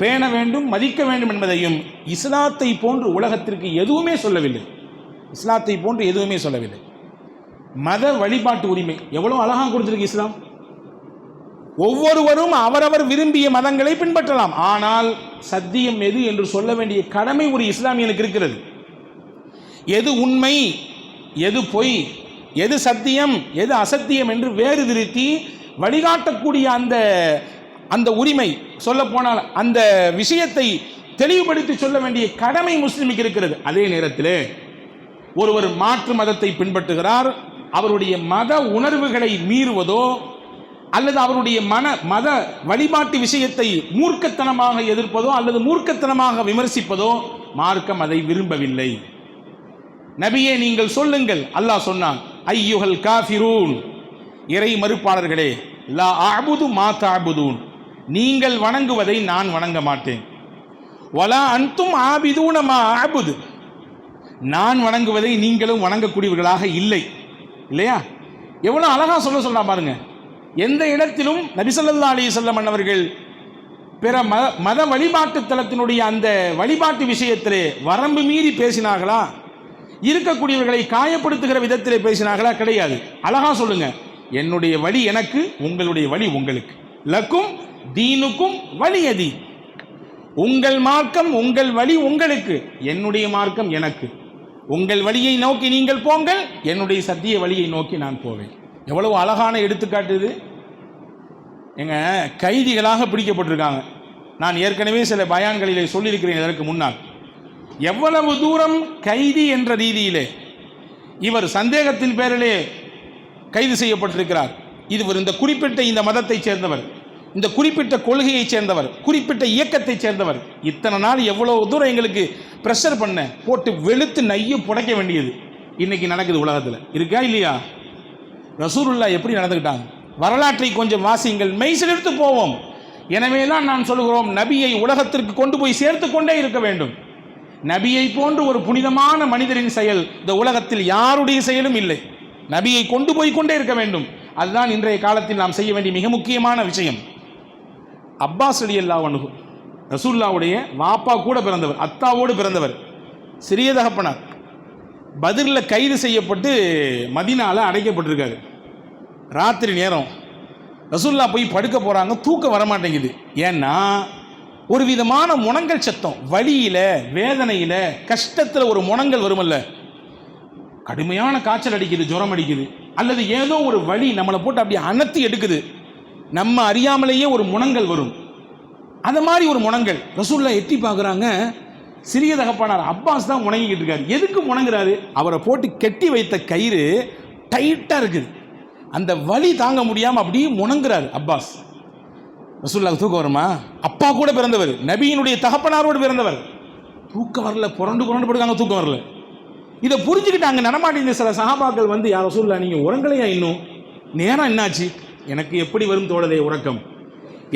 Speaker 1: பேண வேண்டும், மதிக்க வேண்டும் என்பதையும் இஸ்லாத்தை போன்று உலகத்திற்கு எதுவுமே சொல்லவில்லை. இஸ்லாத்தை போன்று எதுவுமே சொல்லவில்லை. மத வழிபாட்டு உரிமை எவ்வளவு அழகாக கொடுத்திருக்கு இஸ்லாம். ஒவ்வொருவரும் அவரவர் விரும்பிய மதங்களை பின்பற்றலாம். ஆனால் சத்தியம் எது என்று சொல்ல வேண்டிய கடமை ஒரு இஸ்லாமியனுக்கு இருக்கிறது. எது உண்மை, எது பொய், எது சத்தியம், எது அசத்தியம் என்று வேறு திருத்தி வழிகாட்டக்கூடிய அந்த உரிமை, சொல்ல போனால் அந்த விஷயத்தை தெளிவுபடுத்தி சொல்ல வேண்டிய கடமை முஸ்லிமுக்கு இருக்கிறது. அதே நேரத்தில் ஒருவர் மாற்று மதத்தை பின்பற்றுகிறார், அவருடைய மத உணர்வுகளை மீறுவதோ அல்லது அவருடைய மத வழிபாட்டு விஷயத்தை மூர்க்கத்தனமாக எதிர்ப்பதோ அல்லது மூர்க்கத்தனமாக விமர்சிப்பதோ மார்க்கம் அதை விரும்பவில்லை. நபியே நீங்கள் சொல்லுங்கள், அல்லாஹ் சொன்னான், ஐயுஹல் காஃபிரூன், இறை மறுப்பாளர்களே, லா அஅபுது மா தஅபுதூன், நீங்கள் வணங்குவதை நான் வணங்க மாட்டேன், வலா அன்தும் ஆபிதூன மா அஅபுது, நான் வணங்குவதை நீங்களும் வணங்கக்கூடியவர்களாக இல்லை. இல்லையா? எவ்வளவு அழகா சொல்ல பாருங்க. எந்த இடத்திலும் நபி ஸல்லல்லாஹு அலைஹி வஸல்லம் அவர்கள் பிற மத வழிபாட்டு தலத்தினுடைய அந்த வழிபாட்டு விஷயத்திலே வரம்பு மீறி பேசினார்களா, இருக்கக்கூடியவர்களை காயப்படுத்துகிற விதத்திலே பேசினார்களா? கிடையாது. அழகா சொல்லுங்க, என்னுடைய வழி எனக்கு, உங்களுடைய வழி உங்களுக்கு, லக்கும் தீனுக்கும் வலியதி, உங்கள் மார்க்கம் உங்கள் வழி உங்களுக்கு, என்னுடைய மார்க்கம் எனக்கு, உங்கள் வழியை நோக்கி நீங்கள் போங்கள், என்னுடைய சத்திய வழியை நோக்கி நான் போவேன். எவ்வளவு அழகான எடுத்துக்காட்டு இது. எங்க கைதிகளாக பிடிக்கப்பட்டிருக்காங்க. நான் ஏற்கனவே சில பயான்களிலே சொல்லியிருக்கிறேன் இதற்கு முன்னால். எவ்வளவு தூரம் கைதி என்ற ரீதியிலே இவர் சந்தேகத்தின் பேரிலே கைது செய்யப்பட்டிருக்கிறார். இது இந்த குறிப்பிட்ட இந்த மதத்தைச் சேர்ந்தவர், இந்த குறிப்பிட்ட கொள்கையைச் சேர்ந்தவர், குறிப்பிட்ட இயக்கத்தைச் சேர்ந்தவர். இத்தனை நாள் எவ்வளவு தூரம் எங்களுக்கு ப்ரெஷர் பண்ண போட்டு வெளுத்து நையும் புடைக்க வேண்டியது இன்னைக்கு நடக்குது உலகத்தில். இருக்கா இல்லையா? ரசூலுல்லாஹ் எப்படி நடந்துக்கிட்டாங்க? வரலாற்றை கொஞ்சம் வாசியுங்கள், மெய்சிலிர்த்து போவோம். எனவே தான் நான் சொல்கிறோம், நபியை உலகத்திற்கு கொண்டு போய் சேர்த்து கொண்டே இருக்க வேண்டும். நபியை போன்று ஒரு புனிதமான மனிதரின் செயல் இந்த உலகத்தில் யாருடைய செயலும் இல்லை. நபியை கொண்டு போய் கொண்டே இருக்க வேண்டும். அதுதான் இன்றைய காலத்தில் நாம் செய்ய வேண்டிய மிக முக்கியமான விஷயம். அப்பாஸ் ரலியல்லாஹு அன்ஹு ரசூலுல்லாஹ்வுடைய வாப்பா கூட பிறந்தவர், அத்தாவோடு பிறந்தவர், சிறிய தகப்பனார். பத்ரில் கைது செய்யப்பட்டு மதீனாவில் அடைக்கப்பட்டிருக்காரு. ராத்திரி நேரம் ரசூலுல்லாஹ் போய் படுக்க போகிறாங்க, தூக்கம் வரமாட்டேங்குது. ஏன்னா ஒரு விதமான முனங்கல் சத்தம், வலியில், வேதனையில், கஷ்டத்தில் ஒரு முனங்கல் வருமல்ல, கடுமையான காய்ச்சல் அடிக்குது, ஜுரம் அடிக்குது, அல்லது ஏதோ ஒரு வலி நம்மளை போட்டு அப்படியே அனத்தி எடுக்குது, நம்ம அறியாமலேயே ஒரு முனங்கல் வரும். அந்த மாதிரி ஒரு முனங்கல். ரசூலுல்லாஹ் எட்டி பார்க்குறாங்க, சிறிய தகப்பனார் அப்பாஸ் தான் முணங்கிக்கிட்டு இருக்காரு. எதுக்கு முணங்குறாரு? அவரை போட்டு கெட்டி வைத்த கயிறு டைட்டாக இருக்குது, அந்த வலி தாங்க முடியாமல் அப்படியே முணங்குறாரு அப்பாஸ். ரசூலுல்லாஹ் தூக்கம் வருமா? அப்பா கூட பிறந்தவர், நபியினுடைய தகப்பனாரோடு பிறந்தவர். தூக்கம் வரல, புரண்டு படுக்காங்க, தூக்கம் வரல. இதை புரிஞ்சுக்கிட்டு அங்கே நடமாட்டின சில சஹாபாக்கள் வந்து, யார் ரசூலுல்லாஹ் நீங்கள் உறங்கலையா, இன்னும் நேரம் என்னாச்சு எனக்கு எப்படி வரும் தோழரே உறக்கம்?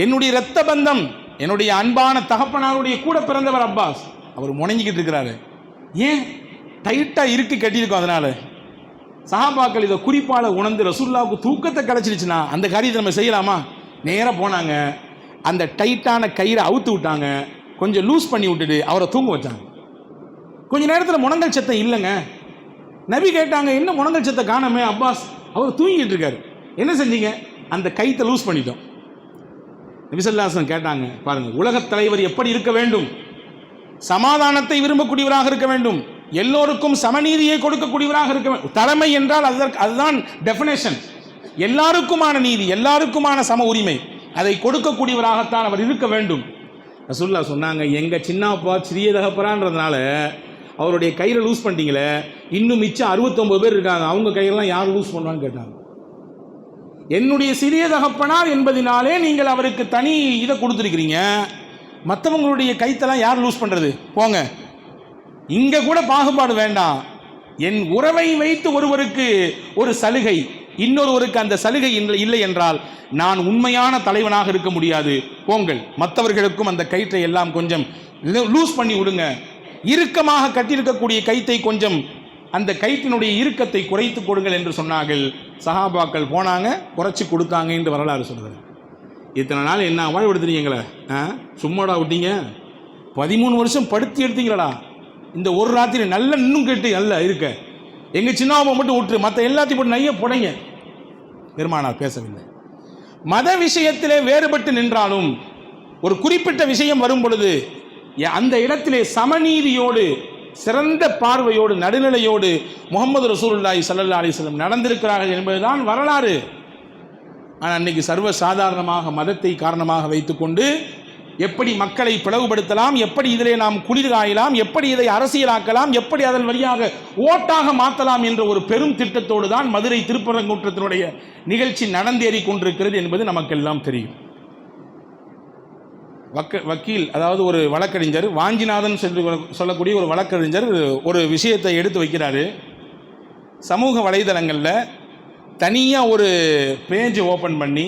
Speaker 1: என்னுடைய இரத்த பந்தம், என்னுடைய அன்பான தகப்பனாருடைய கூட பிறந்தவர் அப்பாஸ், அவர் முணங்கிக்கிட்டு இருக்கிறாரு. ஏன்? டைட்டாக இருக்கு கட்டியிருக்கோம். அதனால சஹாபாக்கள் இதை குறிப்பால உணர்ந்து ரசூலுல்லாவுக்கு தூக்கத்தை கிடச்சிருச்சுன்னா அந்த காரியத்தை நம்ம செய்யலாமா? நேராக போனாங்க, அந்த டைட்டான கயிறை அவுத்து விட்டாங்க, கொஞ்சம் லூஸ் பண்ணி விட்டுட்டு அவரை தூங்க வச்சாங்க. கொஞ்ச நேரத்தில் முனங்கல் சத்தம் இல்லைங்க. நபி கேட்டாங்க, என்ன முனங்கல் சத்தம் காணாமே அப்பாஸ்? அவர் தூங்கிட்டு இருக்காரு. என்ன செஞ்சீங்க? அந்த கயித்தை லூஸ் பண்ணிட்டோம். நபி ஸல்லல்லாஹு அலைஹி வஸல்லம் கேட்டாங்க, பாருங்க, உலகத் தலைவர் எப்படி இருக்க வேண்டும்? சமாதானத்தை விரும்பக்கூடியவராக இருக்க வேண்டும், எல்லோருக்கும் சமநீதியை கொடுக்கக்கூடியவராக இருக்க வேண்டும். தலைமை என்றால் அதுதான் டெஃபினேஷன். எல்லாருக்குமான நீதி, எல்லாருக்குமான சம உரிமை, அதை கொடுக்கக்கூடியவராகத்தான் அவர் இருக்க வேண்டும். ரசூலுல்லாஹ் சொன்னாங்க, எங்க சின்னப்பா சிறிய தகப்பரான்றதுனால அவருடைய கயிறை லூஸ் பண்ணிட்டீங்களே, இன்னும் மிச்சம் 69 பேர் இருக்காங்க, அவங்க கையெல்லாம் யார் லூஸ் பண்ணுவான்னு கேட்டாங்க. என்னுடைய சிறிய தகப்பனார் என்பதினாலே நீங்கள் அவருக்கு தனி இதை கொடுத்துருக்கிறீங்க, மற்றவங்களுடைய கைத்தெல்லாம் யார் லூஸ் பண்ணுறது? போங்க, இங்கே கூட பாகுபாடு வேண்டாம். என் உறவை வைத்து ஒருவருக்கு ஒரு சலுகை, இன்னொருவருக்கு அந்த சலுகை இல்லை என்றால் நான் உண்மையான தலைவனாக இருக்க முடியாது. போங்கள், மற்றவர்களுக்கும் அந்த கயிற்றை எல்லாம் கொஞ்சம் லூஸ் பண்ணி விடுங்க, இறுக்கமாக கட்டியிருக்கக்கூடிய கைத்தை கொஞ்சம் அந்த கயிற்றினுடைய இறுக்கத்தை குறைத்து கொடுங்கள் என்று சொன்னார்கள். சஹாபாக்கள் போனாங்க, குறைச்சி கொடுத்தாங்க என்று வரலாறு சொல்கிறார். இத்தனை நாள் என்ன வாழ்வெடுத்துறீங்களே, சும்மாடா விட்டீங்க? 13 வருஷம் படுத்தி எடுத்தீங்களடா. இந்த ஒரு ராத்திரி நல்ல இன்னும் கேட்டு நல்ல இருக்க, எங்கள் சின்னாவை மட்டும் விட்டுரு, மற்ற எல்லாத்தையும் போட்டு நைய புடைங்க. பெருமானார் பேசவில்லை. மத விஷயத்திலே வேறுபட்டு நின்றாலும் ஒரு குறிப்பிட்ட விஷயம் வரும் பொழுது அந்த இடத்திலே சமநீதியோடு, சிறந்த பார்வையோடு, நடுநிலையோடு முஹம்மது ரசூலுல்லாஹி ஸல்லல்லாஹு அலைஹி வஸல்லம் நடந்திருக்கிறார்கள் என்பதுதான் வரலாறு. ஆனால் அன்னைக்கு சர்வ சாதாரணமாக மதத்தை காரணமாக வைத்துக்கொண்டு எப்படி மக்களை பிளவுபடுத்தலாம், எப்படி இதிலே நாம் குளிர் காயலாம், எப்படி இதை அரசியலாக்கலாம், எப்படி அதன் வழியாக ஓட்டாக மாற்றலாம் என்ற ஒரு பெரும் திட்டத்தோடு தான் மதுரை திருப்பரங்குன்றத்தினுடைய நிகழ்ச்சி நடந்தேறி கொண்டிருக்கிறது என்பது நமக்கெல்லாம் தெரியும். வக்கீல், அதாவது ஒரு வழக்கறிஞர், வாஞ்சிநாதன் சொல்லக்கூடிய ஒரு வழக்கறிஞர் ஒரு விஷயத்தை எடுத்து வைக்கிறாரு. சமூக வலைதளங்களில் தனியாக ஒரு பேஜ் ஓப்பன் பண்ணி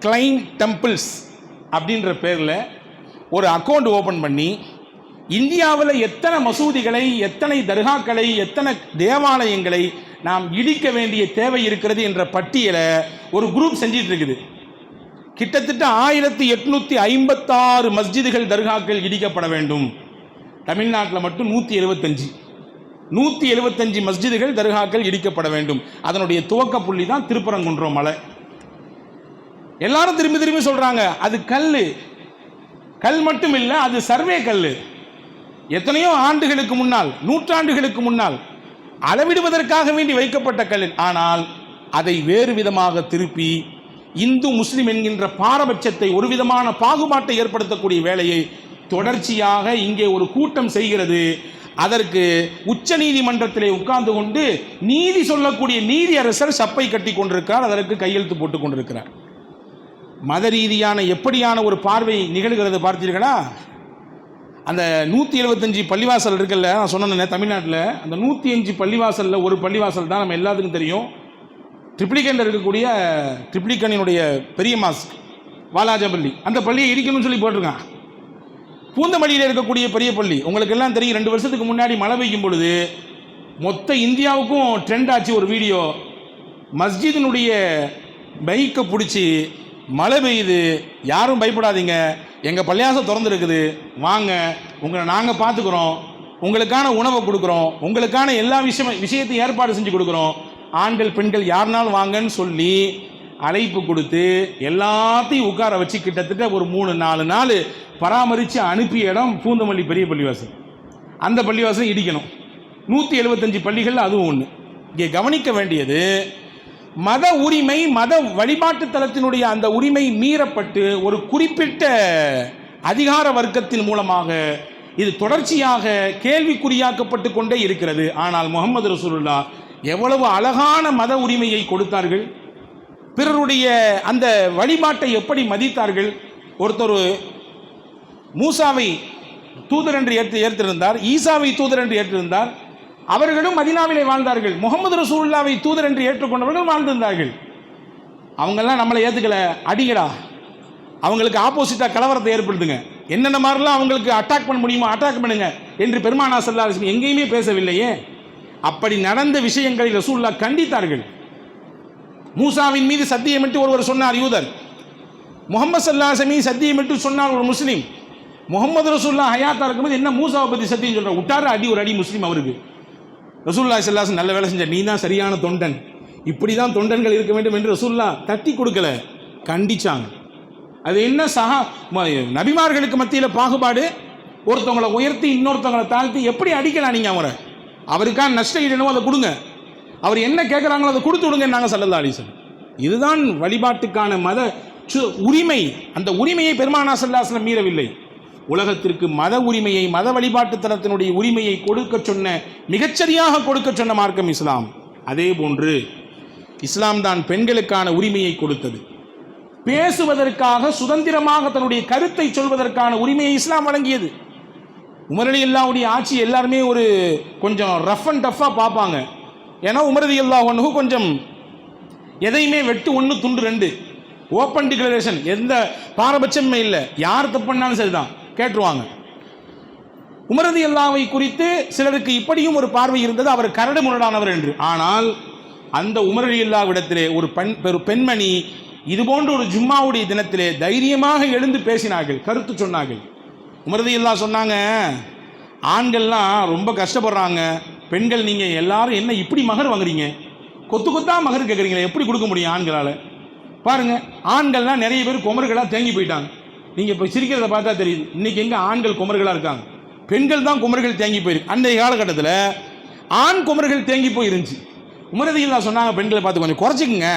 Speaker 1: கிளைம் டெம்பிள்ஸ் அப்படின்ற பேரில் ஒரு அக்கௌண்ட் ஓப்பன் பண்ணி இந்தியாவில் எத்தனை மசூதிகளை, எத்தனை தர்காக்களை, எத்தனை தேவாலயங்களை நாம் இடிக்க வேண்டிய தேவை இருக்கிறது என்ற பட்டியலை ஒரு குரூப் செஞ்சிட்டு இருக்குது. கிட்டத்தட்ட 1856 மஸ்ஜிதுகள், தர்காக்கள் இடிக்கப்பட வேண்டும். தமிழ்நாட்டில் மட்டும் 175 மஸ்ஜிதுகள், தர்காக்கள் இடிக்கப்பட வேண்டும். அதனுடைய துவக்க புள்ளி தான் திருப்பரங்குன்றம் மலை. எல்லாரும் திரும்பி திரும்பி சொல்றாங்க, அது கல் மட்டும் இல்லை, அது சர்வே கல். எத்தனையோ ஆண்டுகளுக்கு முன்னால், நூற்றாண்டுகளுக்கு முன்னால் அளவிடுவதற்காக வேண்டி வைக்கப்பட்ட கல். ஆனால் அதை வேறு விதமாக திருப்பி இந்து முஸ்லிம் என்கின்ற பாரபட்சத்தை, ஒரு விதமான பாகுபாட்டை ஏற்படுத்தக்கூடிய வேலையை தொடர்ச்சியாக இங்கே ஒரு கூட்டம் செய்கிறது. அதற்கு உச்ச நீதிமன்றத்திலே உட்கார்ந்து கொண்டு நீதி சொல்லக்கூடிய நீதி அரசர் சப்பை கட்டி கொண்டிருக்கிறார், அதற்கு கையெழுத்து போட்டுக் கொண்டிருக்கிறார். மத ரீதியான எப்படியான ஒரு பார்வை நிகழ்கிறது பார்த்தீர்களா? அந்த 175 பள்ளிவாசல் இருக்குல்ல, நான் சொன்னேன் தமிழ்நாட்டில், அந்த 105 பள்ளிவாசலில் ஒரு பள்ளிவாசல் தான் நம்ம எல்லாத்துக்கும் தெரியும். ட்ரிப்ளிகனில் இருக்கக்கூடிய ட்ரிப்ளிகனினுடைய பெரிய மாஸ்க் வாலாஜபள்ளி, அந்த பள்ளியை இடிக்கணும்னு சொல்லி போட்டிருக்கான். பூந்தமல்லியில் இருக்கக்கூடிய பெரிய பள்ளி உங்களுக்கு எல்லாம் தெரியும். 2 வருஷத்துக்கு முன்னாடி மழை பெய்யும் பொழுது மொத்த இந்தியாவுக்கும் ட்ரெண்ட் ஆச்சு ஒரு வீடியோ. மஸ்ஜிதினுடைய பைக்கை பிடிச்சி மழை பெய்யுது, யாரும் பயப்படாதீங்க, எங்கள் பள்ளியாசம் திறந்துருக்குது, வாங்க, உங்களை நாங்கள் பார்த்துக்குறோம், உங்களுக்கான உணவை கொடுக்குறோம், உங்களுக்கான எல்லா விஷயத்தையும் ஏற்பாடு செஞ்சு கொடுக்குறோம், ஆண்கள் பெண்கள் யாருனாலும் வாங்கன்னு சொல்லி அழைப்பு கொடுத்து எல்லாத்தையும் உட்கார வச்சு கிட்டத்தட்ட ஒரு 3-4 நாள் பராமரித்து அனுப்பிய இடம் பூந்தமல்லி பெரிய பள்ளிவாசல். அந்த பள்ளிவாசல் இடிக்கணும். 175 பள்ளிகள் அதுவும் ஒன்று. இங்கே கவனிக்க வேண்டியது, மத உரிமை, மத வழிபாட்டு தலத்தினுடைய அந்த உரிமை மீறப்பட்டு ஒரு குறிப்பிட்ட அதிகார வர்க்கத்தின் மூலமாக இது தொடர்ச்சியாக கேள்விக்குறியாக்கப்பட்டு கொண்டே இருக்கிறது. ஆனால் முஹம்மது ரசூலுல்லாஹ் எவ்வளவு அழகான மத உரிமையை கொடுத்தார்கள், பிறருடைய அந்த வழிபாட்டை எப்படி மதித்தார்கள். ஒருத்தர் மூசாவை தூதர் என்று ஏற்றிருந்தார், ஈசாவை தூதர் என்று ஏற்றிருந்தார், அவர்களும் மதீனாவிலே வாழ்ந்தார்கள். முஹம்மது ரசூலுல்லாஹ்வை தூதர் என்று ஏற்றுக்கொண்டவர்கள் வாழ்ந்திருந்தார்கள். அவங்கெல்லாம் நம்மளை ஏற்றுக்கலை, அடிக்கடா, அவங்களுக்கு ஆப்போசிட்டாக கலவரத்தை ஏற்படுத்துங்க, என்னென்ன மாதிரிலாம் அவங்களுக்கு அட்டாக் பண்ண முடியுமோ அட்டாக் பண்ணுங்க என்று பெருமானார் ஸல்லல்லாஹு அலைஹி வஸல்லம் எங்கேயுமே பேசவில்லையே. அப்படி நடந்த விஷயங்களை ரசூலுல்லாஹ் கண்டித்தார்கள். மூசாவின் மீது சத்தியமிட்டு ஒருவர் சொன்னார் யூதர், முகமது ஸல்லல்லாஹு அலைஹி வஸல்லம் சத்தியமிட்டு சொன்னார் ஒரு முஸ்லீம். முகமது ரசூலுல்லாஹ் ஹயாத்தா இருக்கும்போது என்ன மூசாவை பற்றி சத்தியம் சொல்கிறார், விட்டார அடி ஒரு அடி முஸ்லீம் அவருக்கு. ரசூலுல்லாஹி ஸல்லல்லாஹு அலைஹி வஸல்லம் நல்ல வேலை செஞ்ச, நீ தான் சரியான தொண்டன், இப்படி தான் தொண்டன்கள் இருக்க வேண்டும் என்று ரசூலுல்லாஹ் தட்டி கொடுக்கல, கண்டிச்சாங்க. அது என்ன நபிமார்களுக்கு மத்தியில் பாகுபாடு, ஒருத்தவங்களை உயர்த்தி இன்னொருத்தவங்களை தாழ்த்தி எப்படி அடிக்கலாம் நீங்கள் அவரை? அவருக்கான நஷ்ட ஈடுனோ அதை கொடுங்க, அவர் என்ன கேட்குறாங்களோ அதை கொடுத்து விடுங்க நாங்கள் ஸல்லல்லாஹு அலைஹி வஸல்லம். இதுதான் வழிபாட்டுக்கான மத உரிமை. அந்த உரிமையை பெருமானார் ஸல்லல்லாஹு அலைஹி வஸல்லம் மீறவில்லை. உலகத்திற்கு மத உரிமையை, மத வழிபாட்டு தலத்தினுடைய உரிமையை கொடுக்க சொன்ன, மிகச்சரியாக கொடுக்க சொன்ன மார்க்கம் இஸ்லாம். அதே போன்று இஸ்லாம் தான் பெண்களுக்கான உரிமையை கொடுத்தது. பேசுவதற்காக, சுதந்திரமாக தன்னுடைய கருத்தை சொல்வதற்கான உரிமையை இஸ்லாம் வழங்கியது. உமர் ரலியல்லாஹுடைய ஆட்சி எல்லாருமே ஒரு கொஞ்சம் ரஃப் அண்ட் டஃப்பாக பார்ப்பாங்க. ஏன்னா உமர் ரலியல்லாஹு அன்ஹு கொஞ்சம் எதையுமே வெட்டு ஒன்று துண்டு ரெண்டு, ஓப்பன் டிக்ளரேஷன், எந்த பாரபட்சமே இல்லை, யார் தப்பு பண்ணாலும் சரிதான் கேட்டுருவாங்க. உமர் ரலியல்லாஹு குறித்து சிலருக்கு இப்படியும் ஒரு பார்வை இருந்தது, அவர் கரடு முரடானவர் என்று. ஆனால் அந்த உமர் ரலியல்லாஹுவிடத்திலே ஒரு பெண்மணி இதுபோன்ற ஒரு ஜும்மாவுடைய தினத்திலே தைரியமாக எழுந்து பேசினார்கள், கருத்து சொன்னார்கள். உமர் ரலியல்லாஹு சொன்னாங்க, ஆண்கள்லாம் ரொம்ப கஷ்டப்படுறாங்க, பெண்கள் நீங்கள் எல்லாரும் என்ன இப்படி மகர் வாங்குறீங்க, கொத்து கொத்தா மகர் கேட்குறீங்களே, எப்படி கொடுக்க முடியும் ஆண்களால்? பாருங்கள், ஆண்கள்லாம் நிறைய பேர் குமர்களாக தேங்கி போயிட்டாங்க. நீங்கள் இப்போ சிரிக்கிறத பார்த்தா தெரியுது, இன்றைக்கி எங்கே ஆண்கள் குமர்களாக இருக்காங்க, பெண்கள் தான் குமர்கள் தேங்கி போயிருக்கு. அன்றைய காலகட்டத்தில் ஆண் குமர்கள் தேங்கி போயிருந்துச்சு. உமர் ரலியல்லாஹு சொன்னாங்க, பெண்களை பார்த்து கொஞ்சம் குறைச்சிக்குங்க,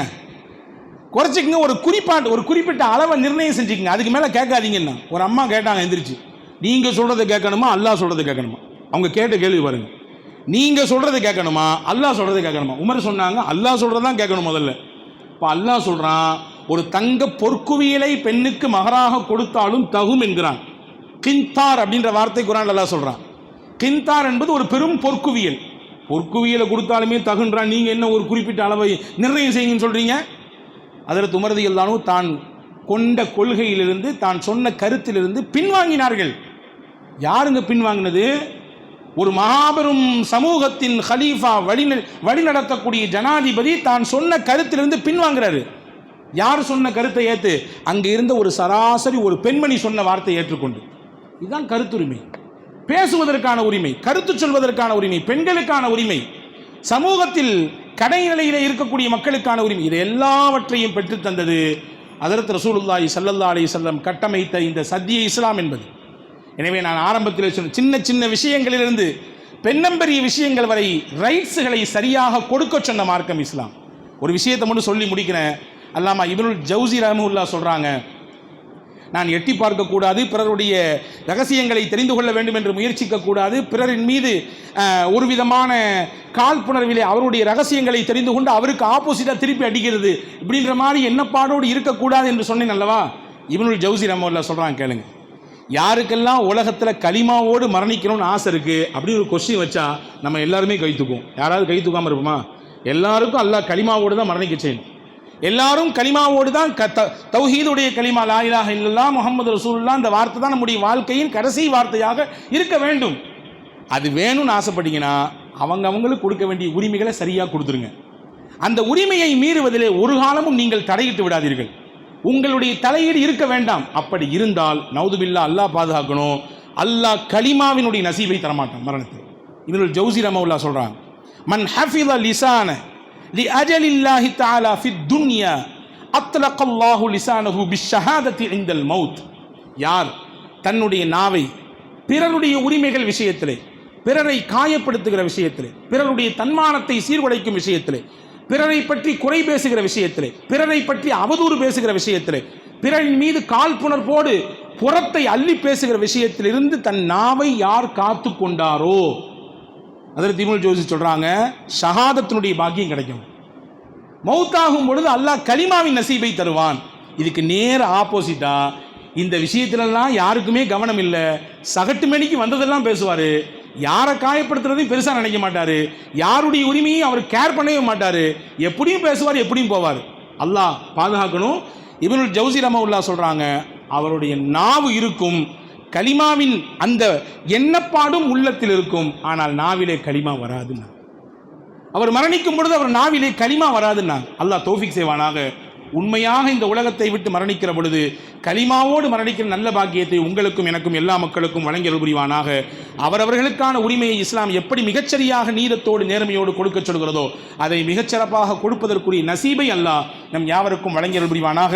Speaker 1: ஒரு குறிப்பிட்ட அளவை நிர்ணயம் செஞ்சுக்கங்க, அதுக்கு மேலே கேட்காதீங்கன்னா. ஒரு அம்மா கேட்டாங்க எந்திரிச்சு, நீங்கள் சொல்கிறத கேட்கணுமா அல்லாஹ் சொல்கிறத கேட்கணுமா? அவங்க கேட்ட கேள்வி பாருங்க, நீங்கள் சொல்கிறத கேட்கணுமா அல்லாஹ் சொல்கிறத கேட்கணுமா? உமர் சொன்னாங்க, அல்லாஹ் சொல்கிறதான் கேட்கணும் முதல்ல. இப்போ அல்லாஹ் சொல்கிறான், ஒரு தங்க பொற்குவியலை பெண்ணுக்கு மகராக கொடுத்தாலும் தகும் என்கிறான். கிந்தார் அப்படின்ற வார்த்தை குர்ஆன்ல அல்லாஹ் சொல்கிறான். கிந்தார் என்பது ஒரு பெரும் பொற்குவியல், பொற்குவியலை கொடுத்தாலுமே தகுன்றான். நீங்கள் என்ன ஒரு குறிப்பிட்ட அளவை நிர்ணயம் செய்யுங்கன்னு சொல்கிறீங்க? ஹஜ்ரத் உமர் ரலியல்லாஹு தான் கொண்ட கொள்கையிலிருந்து, தான் சொன்ன கருத்திலிருந்து பின்வாங்கினார்கள். யாருங்க பின்வாங்கினது? ஒரு மாபெரும் சமூகத்தின் ஹலீஃபா, வழிநடத்தக்கூடிய ஜனாதிபதி தான் சொன்ன கருத்திலிருந்து பின்வாங்கிறாரு. யார் சொன்ன கருத்தை ஏற்று? அங்கே இருந்த ஒரு சராசரி ஒரு பெண்மணி சொன்ன வார்த்தையை ஏற்றுக்கொண்டு. இதுதான் கருத்துரிமை, பேசுவதற்கான உரிமை, கருத்து சொல்வதற்கான உரிமை, பெண்களுக்கான உரிமை, சமூகத்தில் கடைநிலையில் இருக்கக்கூடிய மக்களுக்கான உரிமை. இது எல்லாவற்றையும் பெற்றுத் தந்தது ஹஜ்ரத் ரசூலுல்லாஹி ஸல்லல்லாஹு அலைஹி வஸல்லம் கட்டமைத்த இந்த சத்திய இஸ்லாம் என்பது. எனவே நான் ஆரம்பத்தில் சொன்ன சின்ன சின்ன விஷயங்களிலிருந்து பெண்ணம்பெரிய விஷயங்கள் வரை ரைட்ஸுகளை சரியாக கொடுக்க சொன்ன மார்க்கம் இஸ்லாம். ஒரு விஷயத்தை மட்டும் சொல்லி முடிக்கிறேன். அல்லாமா இப்னுல் ஜௌசி ரஹ்மத்துல்லாஹி சொல்கிறாங்க, நான் எட்டி பார்க்கக்கூடாது, பிறருடைய ரகசியங்களை தெரிந்து கொள்ள வேண்டும் என்று முயற்சிக்கக்கூடாது, பிறரின் மீது ஒரு விதமான காழ்ப்புணர்விலே அவருடைய ரகசியங்களை தெரிந்து கொண்டு அவருக்கு ஆப்போசிட்டாக திருப்பி அடிக்கிறது இப்படின்ற மாதிரி எண்ணப்பாடோடு இருக்கக்கூடாது என்று சொன்னேன் அல்லவா. இப்னுல் ஜௌசி ரஹ்மத்துல்லாஹி சொல்கிறாங்க, கேளுங்க. யாருக்கெல்லாம் உலகத்தில் கலிமாவோடு மரணிக்கணும்னு ஆசை இருக்குது அப்படின்னு ஒரு கொஸ்டின் வச்சா நம்ம எல்லாருமே கை தூக்குவோம். யாராவது கை தூக்காமல் இருப்போமா? எல்லாருக்கும் அல்லாஹ் கலிமாவோடு தான் மரணிக்க செய்யணும். எல்லாரும் கலிமாவோடு தான் தௌஹீதுடைய கலிமா, லா இலாஹ இல்லல்லாஹ் முஹம்மது ரசூலுல்லாஹ், இந்த வார்த்தை தான் நம்முடைய வாழ்க்கையின் கடைசி வார்த்தையாக இருக்க வேண்டும். அது வேணும்னு ஆசைப்பட்டீங்கன்னா அவங்களுக்கு கொடுக்க வேண்டிய உரிமைகளை சரியாக கொடுத்துருங்க. அந்த உரிமையை மீறுவதிலே ஒரு காலமும் நீங்கள் தடையிட்டு விடாதீர்கள். உங்களுடைய தலையீடு இருக்க வேண்டாம். அப்படி இருந்தால் நவுதுபில்லா, அல்லாஹ் பாதுகாக்கணும், அல்லாஹ் கலிமாவினுடைய நசீபை தரமாட்டான் மரணத்தில். இப்னுல் ஜௌசி ரஹ்மத்துல்லாஹி சொல்றாங்க, மன் ஹஃபிஸ லிசான லி அஜலில்லாஹி தஆலா ஃபித் துன்யா அத்லகல்லாஹு லிசானஹு பிஷ்ஷஹாதத்தி இன்தல் மௌத். யார் தன்னுடைய நாவை பிறருடைய உரிமைகள் விஷயத்திலே, பிறரை காயப்படுத்துகிற விஷயத்திலே, பிறருடைய தன்மானத்தை சீர்குலைக்கும் விஷயத்திலே, பிறரை பற்றி குறை பேசுகிற விஷயத்திலே, பிறரை பற்றி அவதூறு பேசுகிற விஷயத்திலே, பிறரின் மீது காழ்ப்புணர்வோடு புறத்தை அள்ளி பேசுகிற விஷயத்திலிருந்து தன் நாவை யார் காத்து கொண்டாரோ, ஹஜ்ரத் இப்னுல் ஜௌசி சொல்றாங்க, ஷஹாதத்தினுடைய பாக்கியம் கிடைக்கும். மௌத்தாகும் பொழுது அல்லாஹ் கலிமாவின் நசீபை தருவான். இதுக்கு நேர ஆப்போசிட்டா இந்த விஷயத்திலெல்லாம் யாருக்குமே கவனம் இல்லை, சகட்டு மேனிக்கு வந்ததெல்லாம் பேசுவார், யாரை காயப்படுத்துறதையும் பெருசாக நினைக்க மாட்டார், யாருடைய உரிமையும் அவர் கேர் பண்ணவே மாட்டார், எப்படியும் பேசுவார் எப்படியும் போவார். அல்லாஹ் பாதுகாக்கணும். இப்னுல் ஜௌசி ரஹ்மத்துல்லாஹ் சொல்கிறாங்க, அவருடைய நாவு இருக்கும், கலிமாவின் அந்த எண்ணப்பாடும் உள்ளத்தில் இருக்கும், ஆனால் நாவிலே கலிமா வராதுன்னா. அவர் மரணிக்கும் பொழுது அவர் நாவிலே கலிமா வராதுன்னா. அல்லாஹ் தௌஃபீக் செய்வானாக. உண்மையாக இந்த உலகத்தை விட்டு மரணிக்கிற பொழுது கலிமாவோடு மரணிக்கிற நல்ல பாக்கியத்தை உங்களுக்கும் எனக்கும் எல்லா மக்களுக்கும் வழங்கி அருள் புரிவானாக. அவரவர்களுக்கான உரிமையை இஸ்லாம் எப்படி மிகச்சரியாக நீதத்தோடு நேர்மையோடு கொடுக்க சொல்கிறதோ அதை மிகச்சிறப்பாக கொடுப்பதற்குரிய நசீபை அல்லாஹ் நம் யாவருக்கும் வழங்கி அருள் புரிவானாக.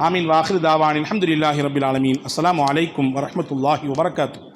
Speaker 1: ஆமீன். வாஹிரு தாவானின் அல்ஹம்துலில்லாஹி ரப்பில் ஆலமீன். அஸ்ஸலாமு அலைக்கும் வரஹ்மத்துல்லாஹி வபரகாத்துஹு.